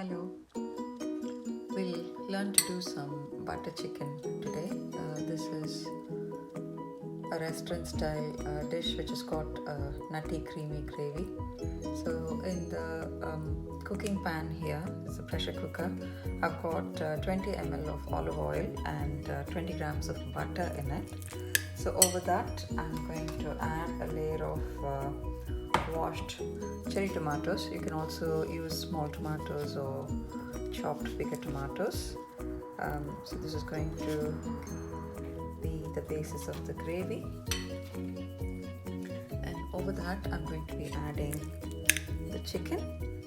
Hello, we'll learn to do some butter chicken today. This is a restaurant style dish which has got a nutty creamy gravy. So in the cooking pan here, it's a pressure cooker, I've got 20 ml of olive oil and 20 grams of butter in it. So over that I'm going to add a layer of washed cherry tomatoes. You can also use small tomatoes or chopped bigger tomatoes. So this is going to be the basis of the gravy, and over that I'm going to be adding the chicken.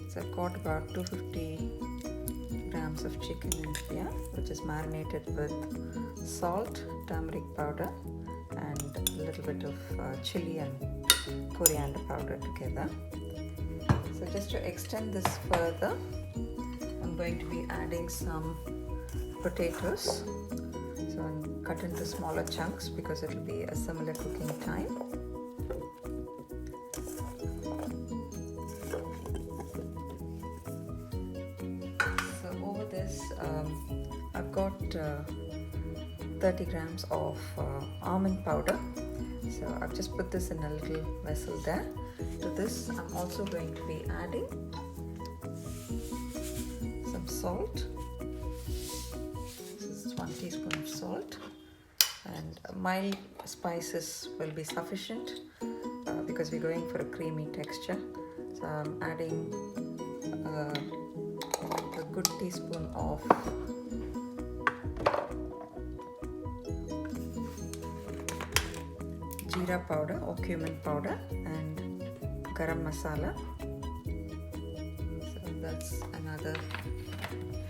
So I've got about 250 grams of chicken in here, which is marinated with salt, turmeric powder and a little bit of chili and coriander powder together. So just to extend this further, I'm going to be adding some potatoes. So I'm cut into smaller chunks because it will be a similar cooking time. So over this I've got 30 grams of almond powder. So I've just put this in a little vessel there. To this I'm also going to be adding some salt. This is 1 teaspoon of salt, and mild spices will be sufficient because we're going for a creamy texture. So I'm adding a good teaspoon of jeera powder or cumin powder and garam masala. So that's another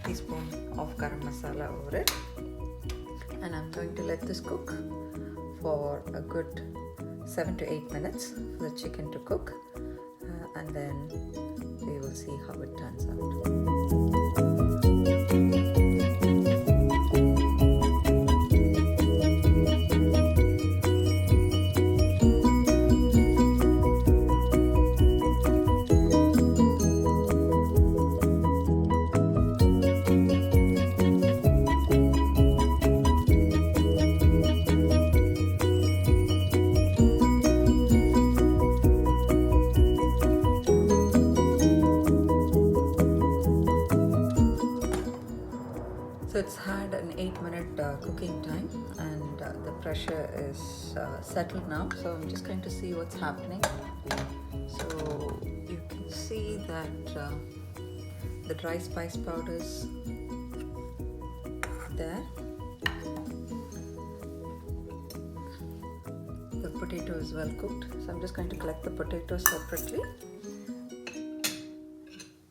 teaspoon of garam masala over it, and I'm going to let this cook for a good 7 to 8 minutes for the chicken to cook, and then we will see how it turns out. So it's had an 8-minute cooking time, and the pressure is settled now. So I'm just going to see what's happening. So you can see that the dry spice powders there. The potato is well cooked. So I'm just going to collect the potatoes separately.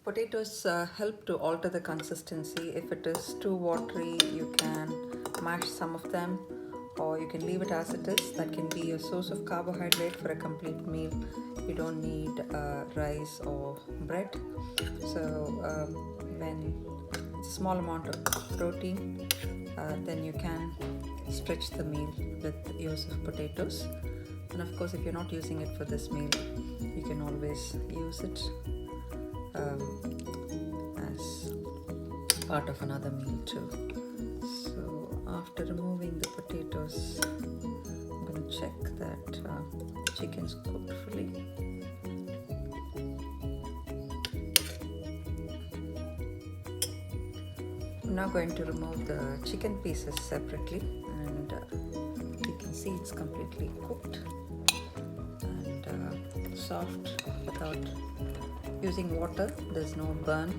Potatoes help to alter the consistency. If it is too watery, you can mash some of them, or you can leave it as it is. That can be a source of carbohydrate for a complete meal. You don't need rice or bread. So when it's a small amount of protein, then you can stretch the meal with use of potatoes. And of course, if you're not using it for this meal, you can always use it as part of another meal too. So after removing the potatoes, I'm going to check that the chicken's cooked fully. I'm now going to remove the chicken pieces separately, and you can see it's completely cooked and soft without using water. There's no burn.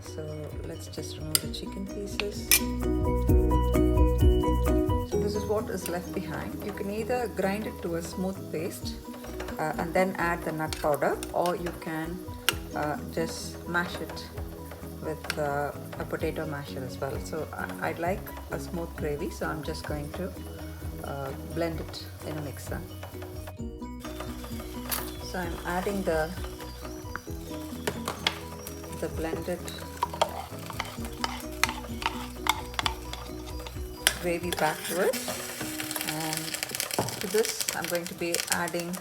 So let's just remove the chicken pieces. So this is what is left behind. You can either grind it to a smooth paste and then add the nut powder, or you can just mash it with a potato masher as well. So I'd like a smooth gravy, so I'm just going to blend it in a mixer. So I'm adding the blended gravy back to it, and to this I'm going to be adding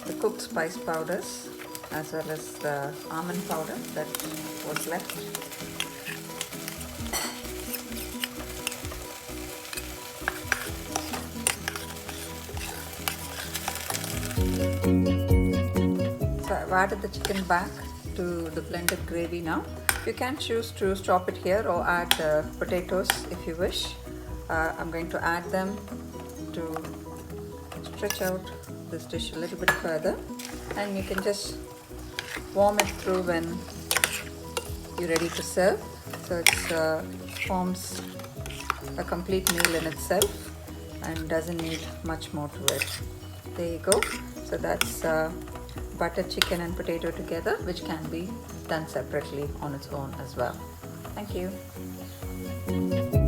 the cooked spice powders as well as the almond powder that was left. So I've added the chicken back to the blended gravy now. You can choose to stop it here or add potatoes if you wish. I'm going to add them to stretch out this dish a little bit further, and you can just warm it through when you're ready to serve. So it forms a complete meal in itself and doesn't need much more to it. There you go. So that's butter chicken and potato together, which can be done separately on its own as well. Thank you.